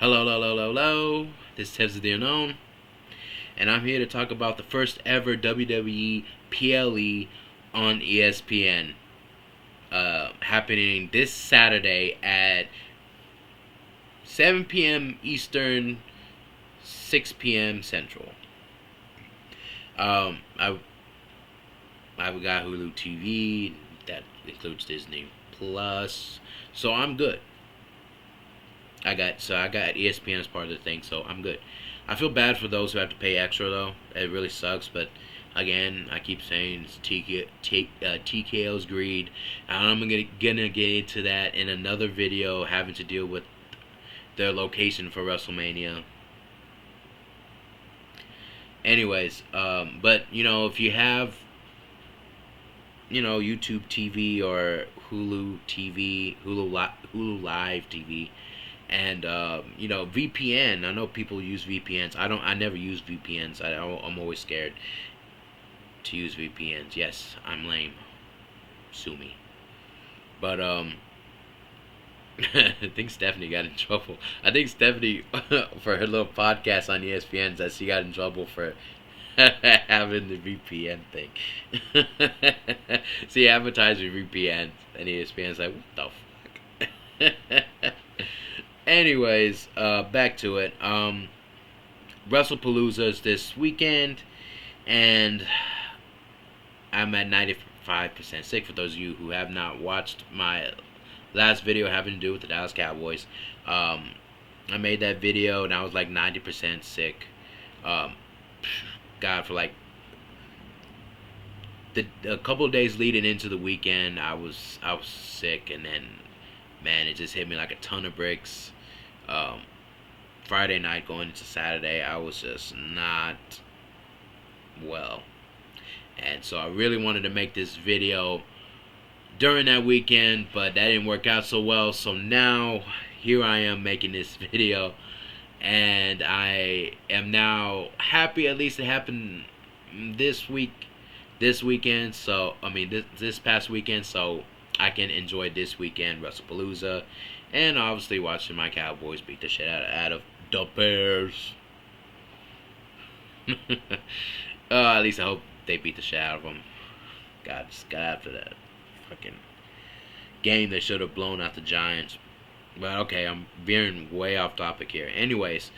Hello, hello, hello, hello. This is Tevs of the Unknown, and I'm here to talk about the first ever WWE PLE on ESPN, happening this Saturday at 7 p.m. Eastern, 6 p.m. Central. I've got Hulu TV that includes Disney Plus, so I'm good. I got ESPN as part of the thing, so I'm good. I feel bad for those who have to pay extra though. It really sucks, but again, I keep saying it's TKO's greed. And I'm gonna get into that in another video having to deal with their location for WrestleMania. Anyways, but if you have YouTube TV or Hulu TV, Hulu Live TV. And VPN. I know people use VPNs. I never use VPNs. I'm always scared to use VPNs. Yes, I'm lame. Sue me. But I think Stephanie got in trouble. I think Stephanie for her little podcast on ESPN that she got in trouble for having the VPN thing. See, advertising VPN and ESPN's like, what the fuck? Anyways, back to it. WrestlePalooza is this weekend, and I'm at 95% sick. For those of you who have not watched my last video having to do with the Dallas Cowboys, I made that video and I was like 90% sick. God, for like a couple of days leading into the weekend, I was sick, and then man, it just hit me like a ton of bricks. Friday night going into Saturday, I was just not well. And so I really wanted to make this video during that weekend, but that didn't work out so well. So now, here I am making this video. And I am now happy at least it happened this weekend. So, this past weekend. So I can enjoy this weekend WrestlePalooza, and obviously watching my Cowboys beat the shit out of the Bears. At least I hope they beat the shit out of them. God, just got after that fucking game they should have blown out the Giants. But okay, I'm veering way off topic here. Anyways,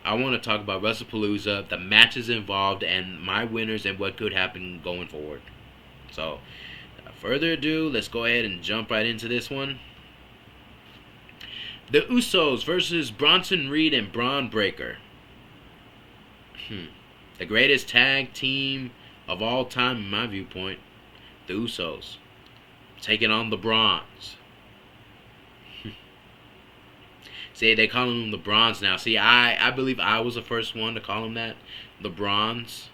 I want to talk about WrestlePalooza, the matches involved, and my winners and what could happen going forward. So, without further ado, let's go ahead and jump right into this one. The Usos versus Bronson Reed and Braun Breaker. The greatest tag team of all time, in my viewpoint. The Usos taking on the Brawns. See, they call them the Brawns now. See, I believe I was the first one to call them that. The Brawns.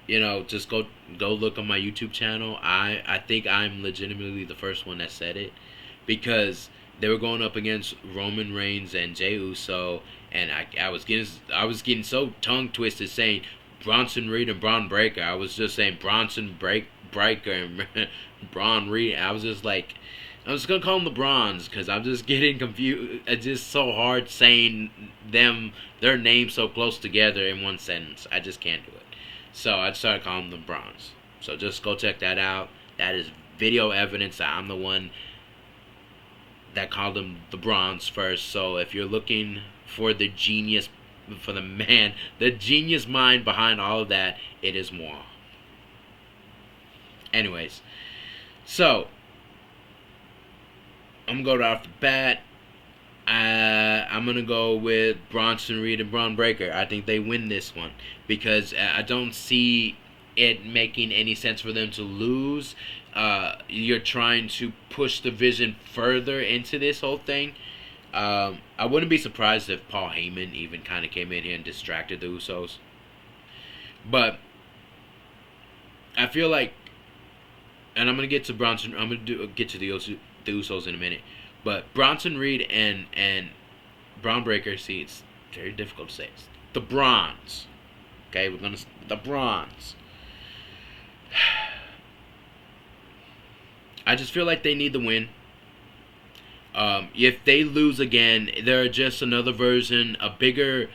Just go look on my YouTube channel. I think I'm legitimately the first one that said it, because they were going up against Roman Reigns and Jey Uso, and I was getting so tongue twisted saying Bronson Reed and Braun Breaker. I was just saying Bronson Breaker and Braun Reed. I was just like, I'm just gonna call them the Bronze, because I'm just getting confused. It's just so hard saying their names so close together in one sentence. I just can't do it. So I started calling them the Bronze. So just go check that out. That is video evidence that I'm the one that called them the Bronze first. So if you're looking for the genius mind behind all of that, it is moi. Anyways, so I'm going to go right off the bat. I'm going to go with Bronson Reed and Braun Breaker. I think they win this one, because I don't see it making any sense for them to lose. You're trying to push the vision further into this whole thing. I wouldn't be surprised if Paul Heyman even kind of came in here and distracted the Usos. But I feel like, and I'm going to get to Bronson. I'm going to get to the Usos in a minute. But Bronson Reed and Braun Breaker, see, it's very difficult to say. It's the Bronze. Okay, the Bronze. I just feel like they need the win. If they lose again, they're just another version, a bigger,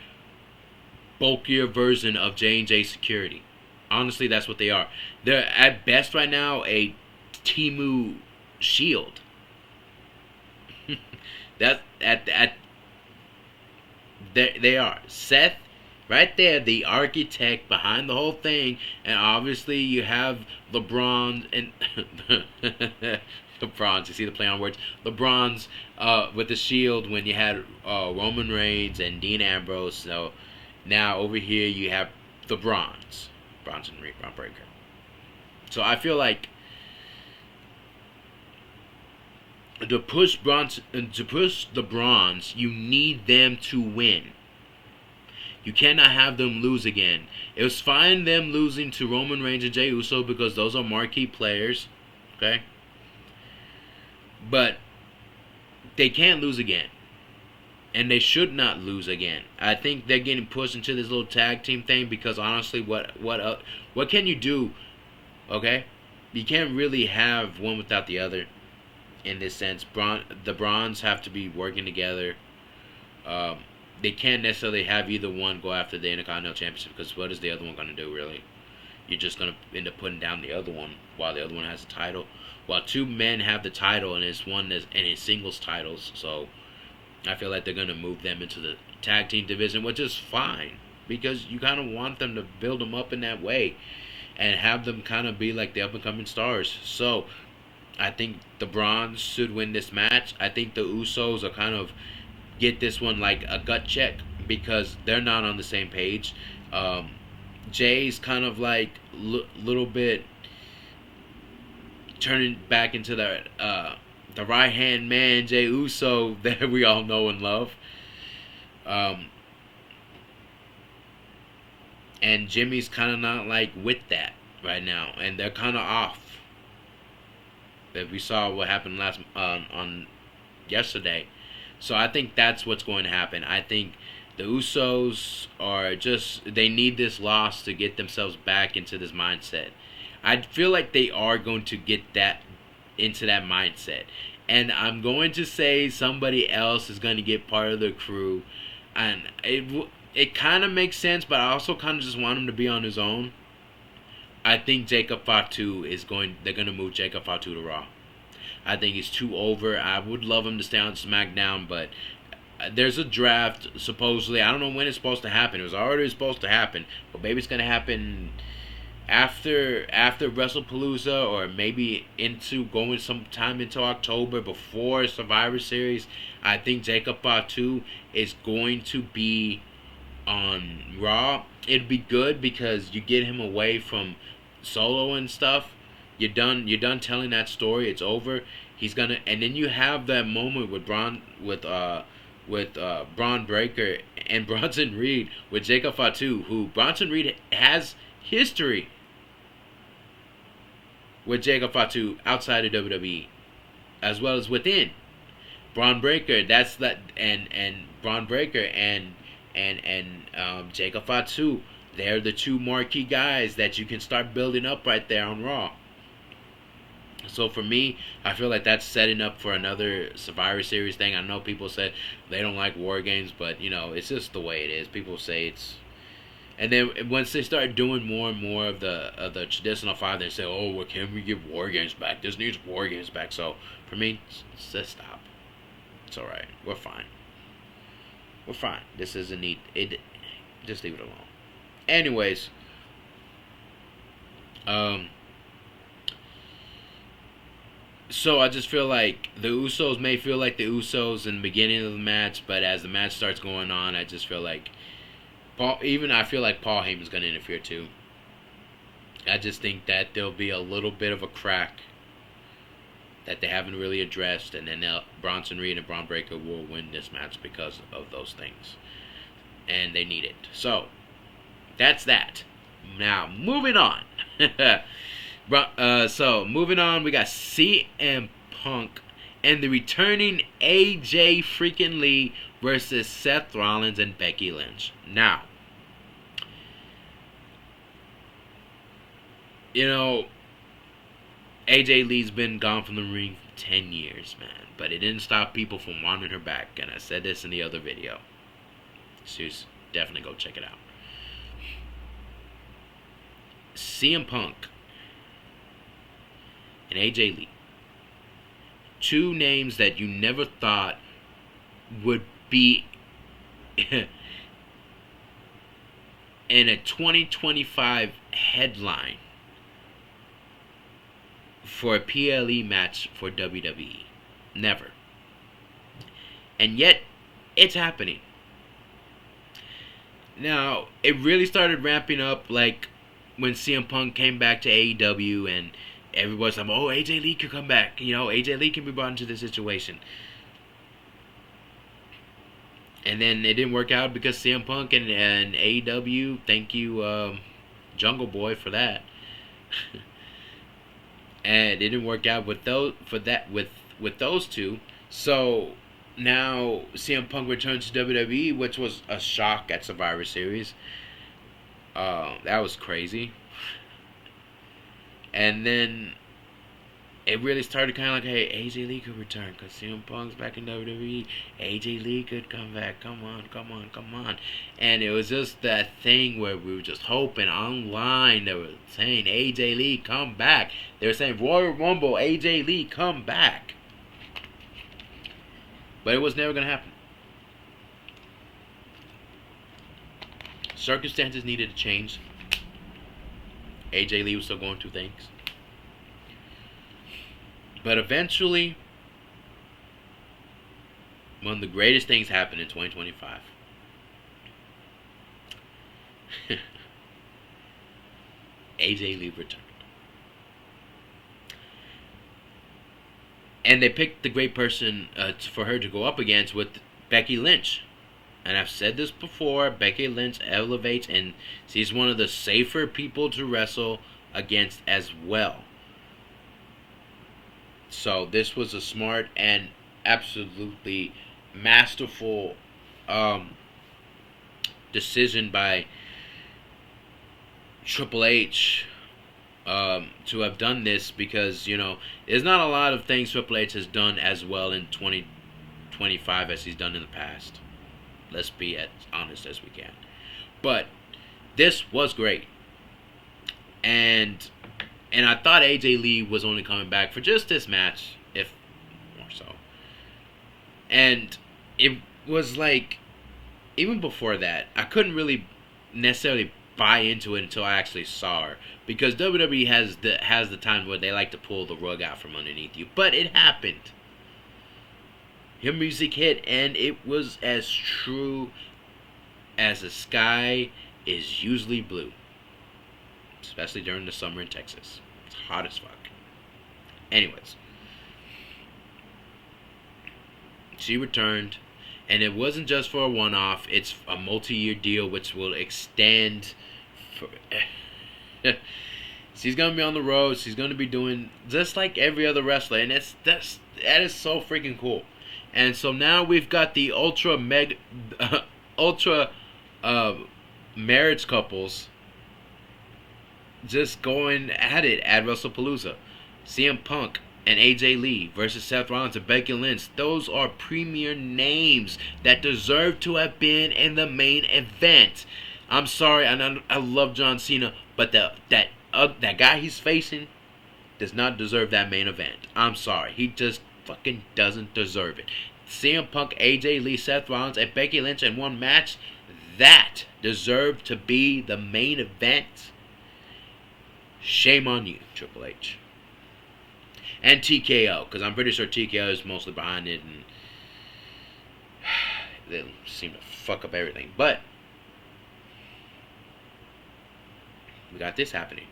bulkier version of J&J Security. Honestly, that's what they are. They're at best right now a Timu Shield. That at they are Seth right there, the architect behind the whole thing, and obviously you have LeBron and LeBron's. You see the play on words. LeBron's with the Shield when you had Roman Reigns and Dean Ambrose. So now over here you have the Bronson Reed, Braun Breaker. So I feel like to push the Bronze, you need them to win. You cannot have them lose again. It was fine them losing to Roman Reigns and Jey Uso because those are marquee players, okay? But they can't lose again, and they should not lose again. I think they're getting pushed into this little tag team thing because honestly, what can you do? Okay, you can't really have one without the other. In this sense, the Bronze have to be working together. They can't necessarily have either one go after the Intercontinental Championship because what is the other one going to do, really? You're just going to end up putting down the other one while the other one has the title. While two men have the title and it's one that's and it's singles titles. So I feel like they're going to move them into the tag team division, which is fine because you kind of want them to build them up in that way and have them kind of be like the up-and-coming stars. So I think the Bronze should win this match. I think the Usos are kind of get this one like a gut check because they're not on the same page. Jay's kind of like little bit turning back into the right hand man Jey Uso that we all know and love. And Jimmy's kind of not like with that right now, and they're kind of off. That we saw what happened last on yesterday. So I think that's what's going to happen. I think the Usos are just they need this loss to get themselves back into this mindset. I feel like they are going to get that into that mindset. And I'm going to say somebody else is going to get part of the crew, and it kind of makes sense, but I also kind of just want him to be on his own. I think Jacob Fatu they're going to move Jacob Fatu to Raw. I think he's too over. I would love him to stay on SmackDown, but there's a draft, supposedly. I don't know when it's supposed to happen. It was already supposed to happen, but maybe it's going to happen after WrestlePalooza or maybe going sometime into October before Survivor Series. I think Jacob Fatu is going to be on Raw. It'd be good because you get him away from Solo and stuff. You're done telling that story. It's over. And then you have that moment with Braun Breaker and Bronson Reed with Jacob Fatu, who Bronson Reed has history with Jacob Fatu outside of WWE, as well as within. Braun Breaker, and Braun Breaker and Jacob Fatu. They're the two marquee guys that you can start building up right there on Raw. So for me, I feel like that's setting up for another Survivor Series thing. I know people said they don't like War Games, but it's just the way it is. People say it's, and then once they start doing more and more of the traditional five, they say, "Oh, well, can we give War Games back? This needs War Games back." So for me, just stop. It's all right. We're fine. We're fine. This isn't need it. Just leave it alone. Anyways, so I just feel like the Usos may feel like the Usos in the beginning of the match, but as the match starts going on, I just feel like I feel like Paul Heyman's going to interfere too. I just think that there'll be a little bit of a crack that they haven't really addressed, and then Bronson Reed and Braun Breaker will win this match because of those things, and they need it. So that's that. Now moving on. So moving on, we got CM Punk and the returning AJ freaking Lee versus Seth Rollins and Becky Lynch. Now, AJ Lee's been gone from the ring 10 years, man. But it didn't stop people from wanting her back. And I said this in the other video. Seriously, definitely go check it out. CM Punk and AJ Lee. Two names that you never thought would be in a 2025 headline for a PLE match for WWE. Never. And yet, it's happening. Now, it really started ramping up like when CM Punk came back to AEW and everybody's like, oh, AJ Lee could come back. You know, AJ Lee can be brought into this situation. And then it didn't work out because CM Punk and AEW, thank you, Jungle Boy, for that. And it didn't work out with those two. So now CM Punk returns to WWE, which was a shock at Survivor Series. That was crazy. And then it really started kind of like, hey, AJ Lee could return because CM Punk's back in WWE. AJ Lee could come back. Come on, come on, come on. And it was just that thing where we were just hoping online. They were saying, AJ Lee, come back. They were saying, Royal Rumble, AJ Lee, come back. But it was never going to happen. Circumstances needed to change. AJ Lee was still going through things. But eventually, one of the greatest things happened in 2025. AJ Lee returned. And they picked the great person for her to go up against with Becky Lynch. And I've said this before, Becky Lynch elevates and she's one of the safer people to wrestle against as well. So this was a smart and absolutely masterful decision by Triple H to have done this because, you know, there's not a lot of things Triple H has done as well in 2025 as he's done in the past. Let's be as honest as we can. But this was great. And I thought AJ Lee was only coming back for just this match, if more so. And it was like, even before that, I couldn't really necessarily buy into it until I actually saw her. Because WWE has the time where they like to pull the rug out from underneath you. But it happened. Her music hit, and it was as true as the sky is usually blue. Especially during the summer in Texas. It's hot as fuck. Anyways. She returned. And it wasn't just for a one-off. It's a multi-year deal which will extend for... She's going to be on the road. She's going to be doing just like every other wrestler. And that is so freaking cool. And so now we've got the ultra marriage couples just going at it at WrestlePalooza. CM Punk and AJ Lee versus Seth Rollins and Becky Lynch. Those are premier names that deserve to have been in the main event. I'm sorry, I love John Cena, but that guy he's facing does not deserve that main event. I'm sorry, he just fucking doesn't deserve it. CM Punk, AJ Lee, Seth Rollins, and Becky Lynch in one match, that deserved to be the main event. Shame on you, Triple H. And TKO, because I'm pretty sure TKO is mostly behind it, and they seem to fuck up everything. But we got this happening.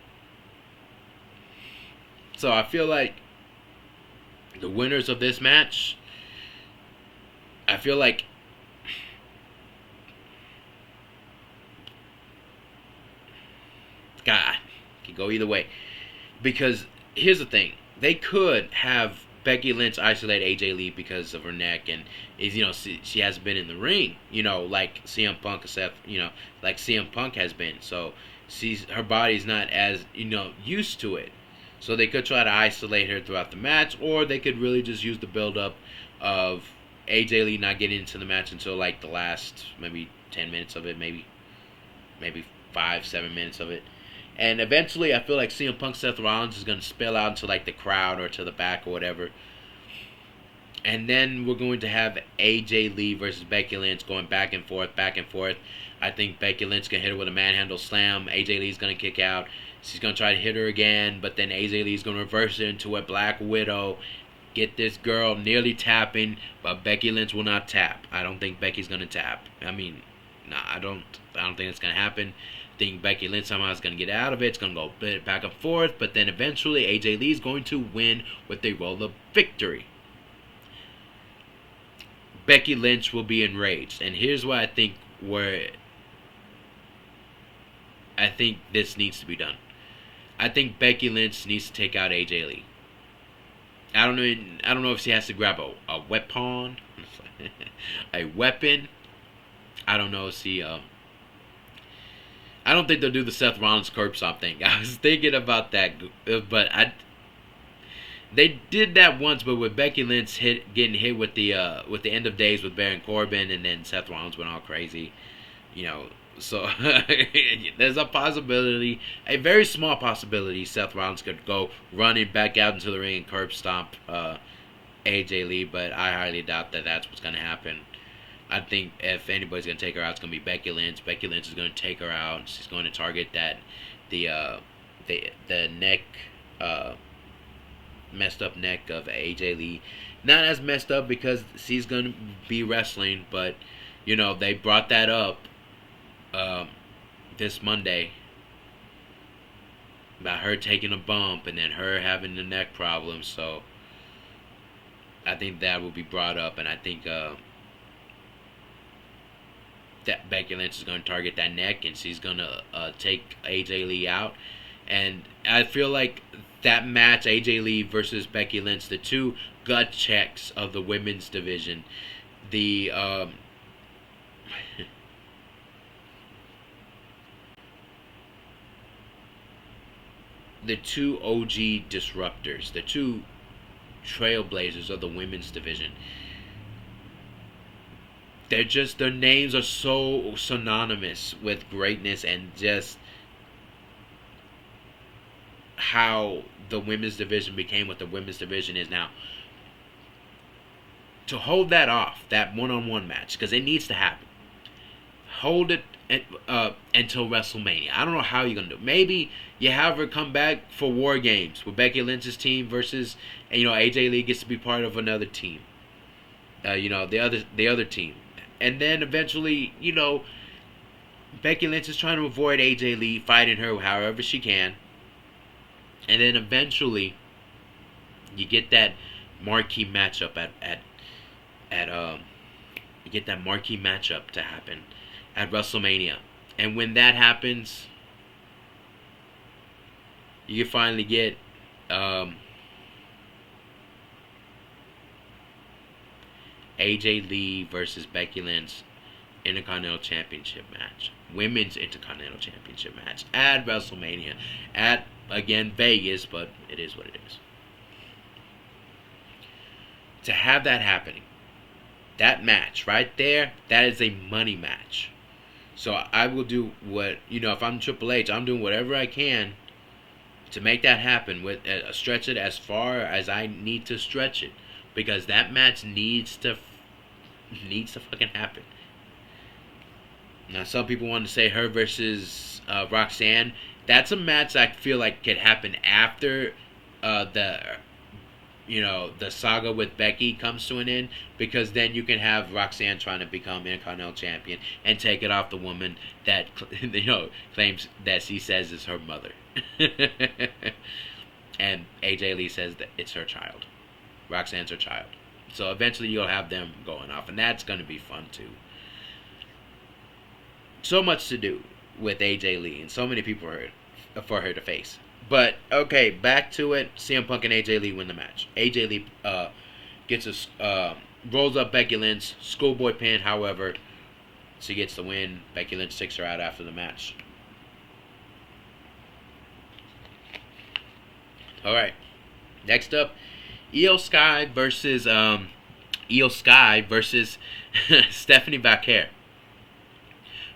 So I feel like the winners of this match, I feel like God, it could go either way. Because here's the thing. They could have Becky Lynch isolate AJ Lee because of her neck, and she hasn't been in the ring, like CM Punk like CM Punk has been. So her body's not as used to it. So they could try to isolate her throughout the match, or they could really just use the build up of AJ Lee not getting into the match until like the last maybe 10 minutes of it, maybe 5-7 minutes of it. And eventually, I feel like CM Punk Seth Rollins is going to spill out into like the crowd or to the back or whatever. And then we're going to have AJ Lee versus Becky Lynch going back and forth, back and forth. I think Becky Lynch can hit her with a manhandle slam. AJ Lee's going to kick out. She's going to try to hit her again, but then AJ Lee's going to reverse it into a Black Widow. Get this girl nearly tapping, but Becky Lynch will not tap. I don't think Becky's going to tap. I mean, nah, I don't think it's going to happen. I think Becky Lynch somehow is going to get out of it. It's going to go back and forth, but then eventually AJ Lee's going to win with a roll of victory. Becky Lynch will be enraged, and here's why I think this needs to be done. I think Becky Lynch needs to take out AJ Lee. I don't know if she has to grab a weapon, a weapon. I don't know if she. I don't think they'll do the Seth Rollins curb stomp thing. I was thinking about that, but they did that once, but with Becky Lynch getting hit with the end of days with Baron Corbin, and then Seth Rollins went all crazy, So there's a possibility, a very small possibility, Seth Rollins could go running back out into the ring and curb stomp AJ Lee, but I highly doubt that that's what's going to happen. I think if anybody's going to take her out, it's going to be Becky Lynch. Becky Lynch is going to take her out. She's going to target the neck, messed up neck of AJ Lee. Not as messed up because she's going to be wrestling, but they brought that up this Monday about her taking a bump and then her having the neck problem. So I think that will be brought up, and I think that Becky Lynch is going to target that neck, and she's going to take AJ Lee out. And I feel like that match, AJ Lee versus Becky Lynch, the two gut checks of the women's division, the two OG disruptors, the two trailblazers of the women's division. Their names are so synonymous with greatness and just how the women's division became what the women's division is now. To hold that off, that one-on-one match, because it needs to happen. Hold it until WrestleMania. I don't know how you're going to do it. Maybe you have her come back for War Games with Becky Lynch's team versus, AJ Lee gets to be part of another team. The other team. And then eventually, Becky Lynch is trying to avoid AJ Lee fighting her however she can. And then eventually, you get that marquee matchup you get that marquee matchup to happen at WrestleMania. And when that happens, you can finally get AJ Lee versus Becky Lynch Intercontinental Championship match. Women's Intercontinental Championship match at WrestleMania. At, again, Vegas, but it is what it is. To have that happening, that match right there, that is a money match. So I will do what, if I'm Triple H, I'm doing whatever I can to make that happen, with stretch it as far as I need to stretch it, because that match needs to fucking happen. Now, some people want to say her versus Roxanne. That's a match I feel like could happen after the saga with Becky comes to an end, because then you can have Roxanne trying to become Intercontinental Champion and take it off the woman that claims that she says is her mother, and AJ Lee says that it's her child. Roxanne's her child. So eventually you'll have them going off, and that's going to be fun too. So much to do with AJ Lee, and so many people for her to face. But, okay, back to it. CM Punk and AJ Lee win the match. AJ Lee rolls up Becky Lynch. Schoolboy pin, however, she gets the win. Becky Lynch takes her out after the match. All right. Next up, Io Sky versus Stephanie Vaquer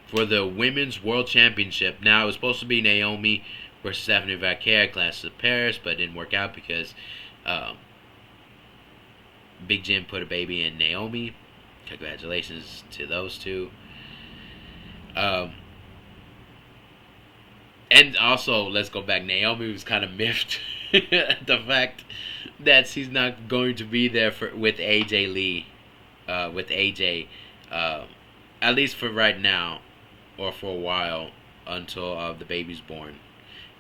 for the Women's World Championship. Now, it was supposed to be Naomi versus Stephanie Vaquer, Clash of Paris, but it didn't work out because um, Big Jim put a baby in Naomi. Congratulations to those two. Um, and also, let's go back. Naomi was kind of miffed the fact that she's not going to be there with AJ Lee, with AJ, at least for right now, or for a while until the baby's born,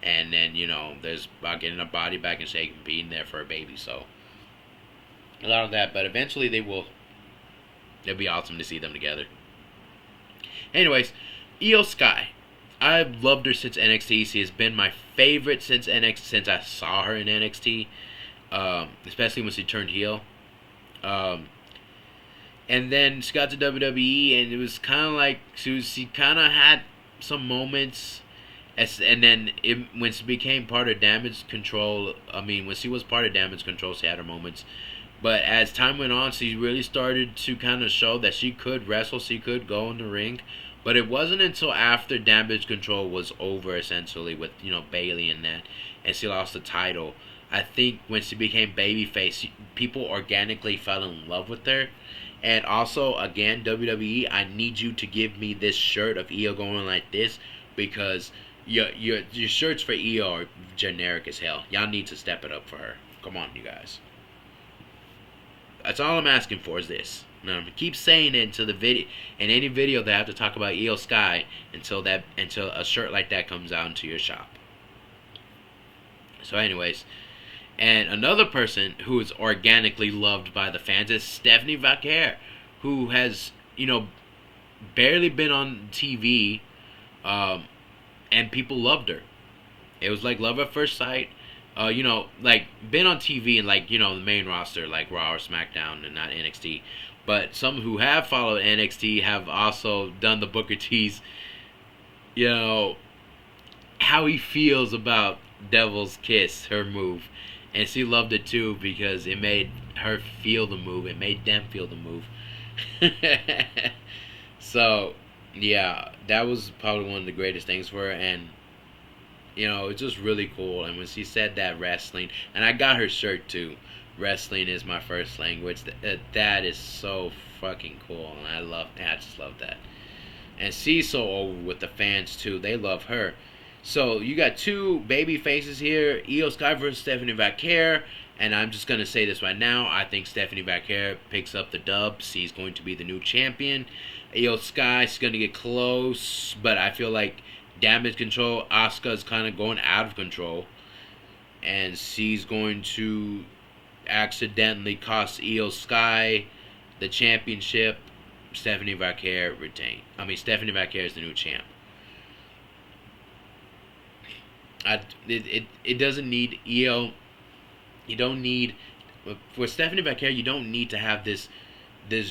and then there's about getting her body back in shape and being there for her baby. So a lot of that, but eventually they will. It'll be awesome to see them together. Anyways, Io Sky. I've loved her since NXT. She has been my favorite since I saw her in NXT, especially when she turned heel. And then she got to WWE, and it was kind of like she kind of had some moments, and then when she became part of Damage Control. When she was part of Damage Control, she had her moments. But as time went on, she really started to kind of show that she could wrestle, she could go in the ring. But it wasn't until after Damage Control was over, essentially, with Bayley and that, and she lost the title. I think when she became babyface, people organically fell in love with her. And also, again, WWE, I need you to give me this shirt of Io going like this, because your shirts for Io are generic as hell. Y'all need to step it up for her. Come on, you guys. That's all I'm asking for is this. Now, I'm gonna keep saying it until the video, in any video that I have to talk about Io Sky, until a shirt like that comes out into your shop. So, anyways, and another person who is organically loved by the fans is Stephanie Vaquer, who has barely been on TV, and people loved her. It was like love at first sight. Like been on TV and the main roster, like Raw or SmackDown, and not NXT. But some who have followed NXT have also done the Booker T's, how he feels about Devil's Kiss, her move. And she loved it too because it made her feel the move. It made them feel the move. So, yeah, that was probably one of the greatest things for her. And it's just really cool. And when she said that wrestling, and I got her shirt too, wrestling is my first language. That is so fucking cool, and I just love that. And she's so over with the fans too. They love her. So you got two baby faces here, Io Sky versus Stephanie Vaquer. And I'm just gonna say this right now. I think Stephanie Vaquer picks up the dub. She's going to be the new champion. Io Sky, she's gonna get close, but I feel like Damage Control, Asuka's kind of going out of control, and she's going to accidentally cost Io Sky the championship. Stephanie Vaquer retain. Stephanie Vaquer is the new champ. It doesn't need Io. You don't need, for Stephanie Vaquer. You don't need to have this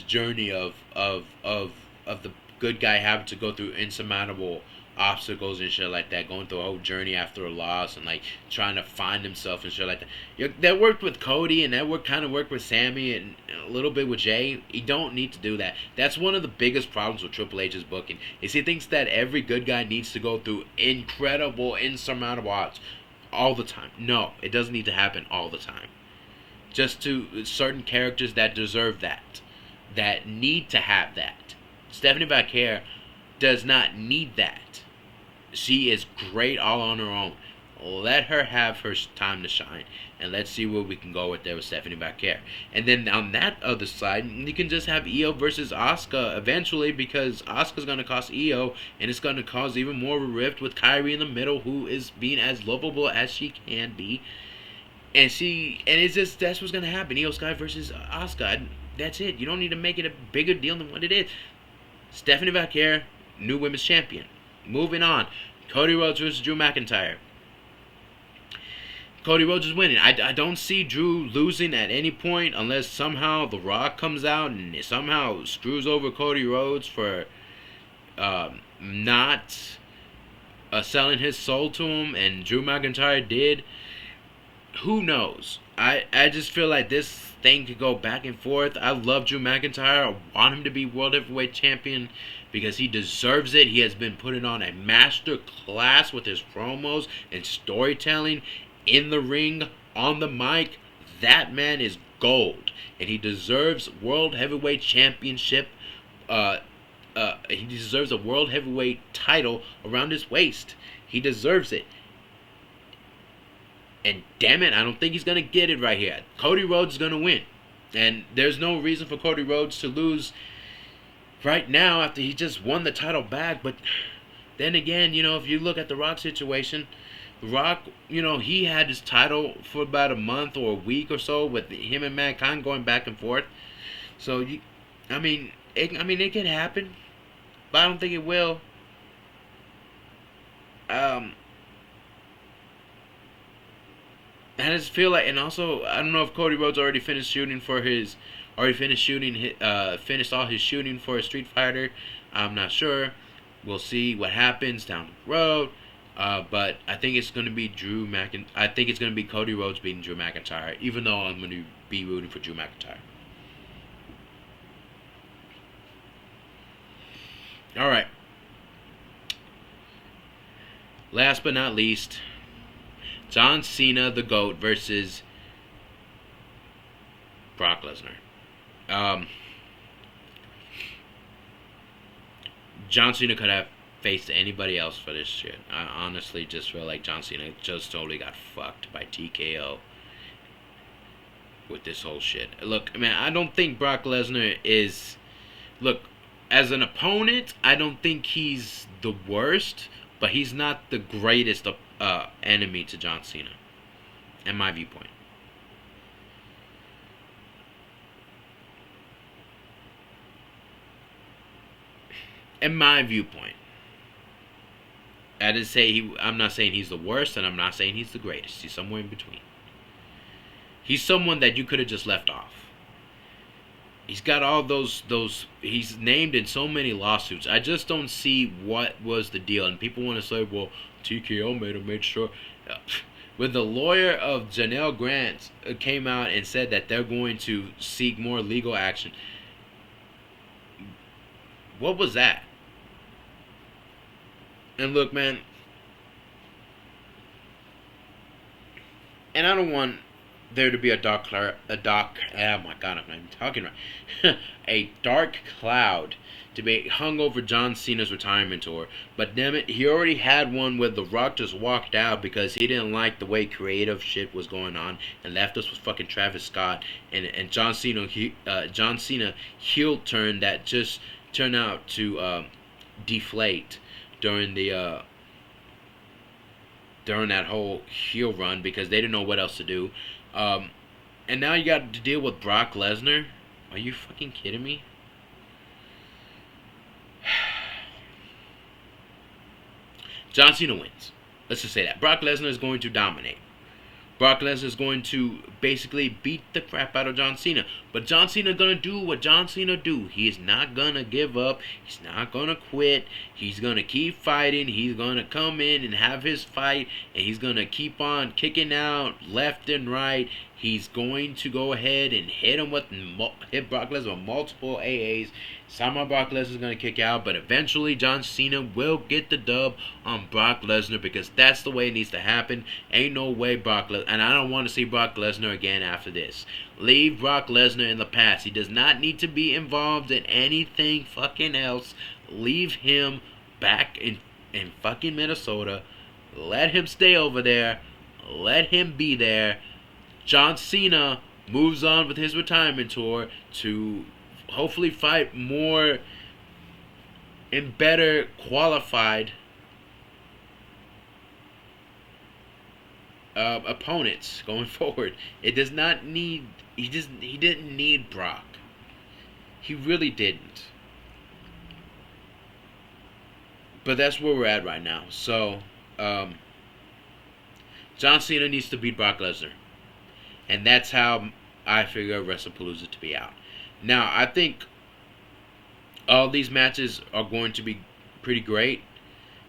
journey of the good guy having to go through insurmountable obstacles and shit like that, going through a whole journey after a loss and trying to find himself and shit like that. That worked with Cody, and that kind of worked with Sammy and a little bit with Jay. You don't need to do that. That's one of the biggest problems with Triple H's booking, is he thinks that every good guy needs to go through incredible, insurmountable odds all the time. No, it doesn't need to happen all the time. Just to certain characters that deserve that need to have that. Stephanie Vaquer does not need that. She is great all on her own. Let her have her time to shine, and let's see where we can go with there with Stephanie Vaquer. And then on that other side, you can just have Io versus Asuka eventually, because Asuka's going to cost Io, and it's going to cause even more of a rift with Kairi in the middle, who is being as lovable as she can be. And it's just, that's what's going to happen. Io Sky versus Asuka. That's it. You don't need to make it a bigger deal than what it is. Stephanie Vaquer, new women's champion. Moving on. Cody Rhodes versus Drew McIntyre. Cody Rhodes is winning. I don't see Drew losing at any point unless somehow The Rock comes out and somehow screws over Cody Rhodes for not selling his soul to him, and Drew McIntyre did. who knows? I just feel like this thing could go back and forth. I love Drew McIntyre. I want him to be World Heavyweight Champion because he deserves it. He has been putting on a master class with his promos and storytelling in the ring, on the mic. That man is gold, and he deserves World Heavyweight Championship. He deserves a World Heavyweight title around his waist. He deserves it. And damn it, I don't think he's going to get it right here. Cody Rhodes is going to win. And there's no reason for Cody Rhodes to lose right now after he just won the title back. But then again, if you look at the Rock situation, The Rock, he had his title for about a month or a week or so with him and Mankind going back and forth. So, it could happen, but I don't think it will. I just feel like, and also, I don't know if Cody Rhodes finished all his shooting for a Street Fighter. I'm not sure. We'll see what happens down the road. But I think it's going to be I think it's going to be Cody Rhodes beating Drew McIntyre, even though I'm going to be rooting for Drew McIntyre. All right. Last but not least, John Cena, the GOAT, versus Brock Lesnar. John Cena could have faced anybody else for this shit. I honestly just feel like John Cena just totally got fucked by TKO with this whole shit. Look, man, I don't think Brock Lesnar is... Look, as an opponent, I don't think he's the worst, but he's not the greatest enemy to John Cena, in my viewpoint. In my viewpoint. I'm not saying he's the worst, and I'm not saying he's the greatest. He's somewhere in between. He's someone that you could have just left off. He's got all those. He's named in so many lawsuits. I just don't see what was the deal. And people want to say, well, TKO made sure. When the lawyer of Janelle Grant came out and said that they're going to seek more legal action, what was that? And look, man, and I don't want there to be a dark, oh my god, I'm not even talking right, a dark cloud to be hung over John Cena's retirement tour. But damn it, he already had one where The Rock just walked out because he didn't like the way creative shit was going on and left us with fucking Travis Scott and John Cena heel turn that just turned out to deflate during that whole heel run because they didn't know what else to do. And now you got to deal with Brock Lesnar. Are you fucking kidding me? John Cena wins. Let's just say that. Brock Lesnar is going to dominate. Brock Lesnar is going to basically beat the crap out of John Cena. But John Cena is going to do what John Cena do. He is not going to give up. He's not going to quit. He's going to keep fighting. He's going to come in and have his fight. And he's going to keep on kicking out left and right. He's going to go ahead and hit Brock Lesnar with multiple AAs. Somehow Brock Lesnar is going to kick out, but eventually John Cena will get the dub on Brock Lesnar because that's the way it needs to happen. Ain't no way Brock Lesnar, and I don't want to see Brock Lesnar again after this. Leave Brock Lesnar in the past. He does not need to be involved in anything fucking else. Leave him back in fucking Minnesota. Let him stay over there. Let him be there. John Cena moves on with his retirement tour to hopefully fight more and better qualified opponents going forward. It does not need. He didn't need Brock. He really didn't. But that's where we're at right now. So, John Cena needs to beat Brock Lesnar. And that's how I figure WrestlePalooza to be out. Now, I think all these matches are going to be pretty great.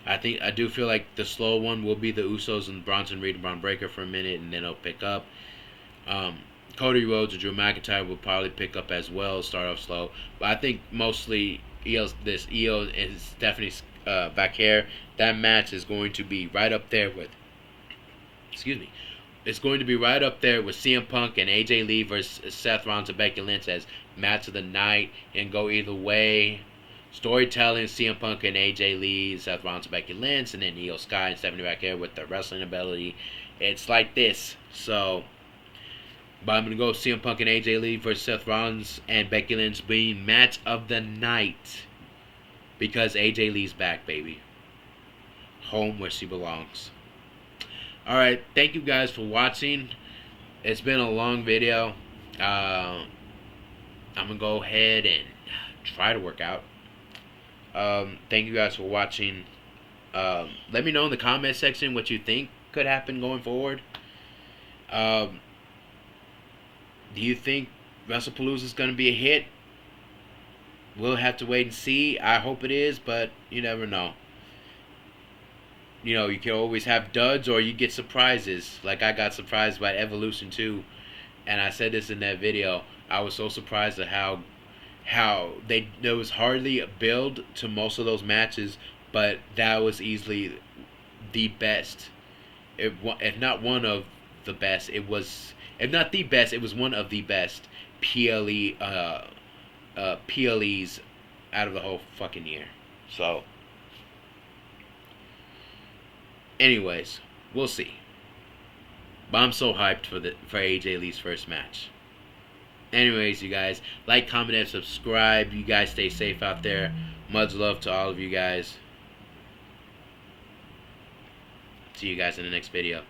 I do feel like the slow one will be the Usos and Bronson Reed and Braun Breaker for a minute, and then it'll pick up. Um, Cody Rhodes and Drew McIntyre will probably pick up as well, start off slow. But I think mostly Io and Stephanie back here, that match is going to be right up there with, excuse me, it's going to be right up there with CM Punk and AJ Lee versus Seth Rollins and Becky Lynch as match of the night, and go either way. Storytelling, CM Punk and AJ Lee, Seth Rollins and Becky Lynch, and then Io Sky and Stephanie back here with the wrestling ability. It's like this. So, but I'm going to go CM Punk and AJ Lee versus Seth Rollins and Becky Lynch being match of the night. Because AJ Lee's back, baby. Home where she belongs. Alright, thank you guys for watching. It's been a long video. I'm going to go ahead and try to work out. Thank you guys for watching. Let me know in the comment section what you think could happen going forward. Do you think WrestlePalooza is going to be a hit? We'll have to wait and see. I hope it is, but you never know. You know, you can always have duds or you get surprises. Like I got surprised by Evolution 2, and I said this in that video. I was so surprised at how there was hardly a build to most of those matches, but that was easily the best. If not one of the best, it was, if not the best, it was one of the best PLEs out of the whole fucking year. So, anyways, we'll see. But I'm so hyped for AJ Lee's first match. Anyways, you guys, like, comment, and subscribe. You guys stay safe out there. Much love to all of you guys. See you guys in the next video.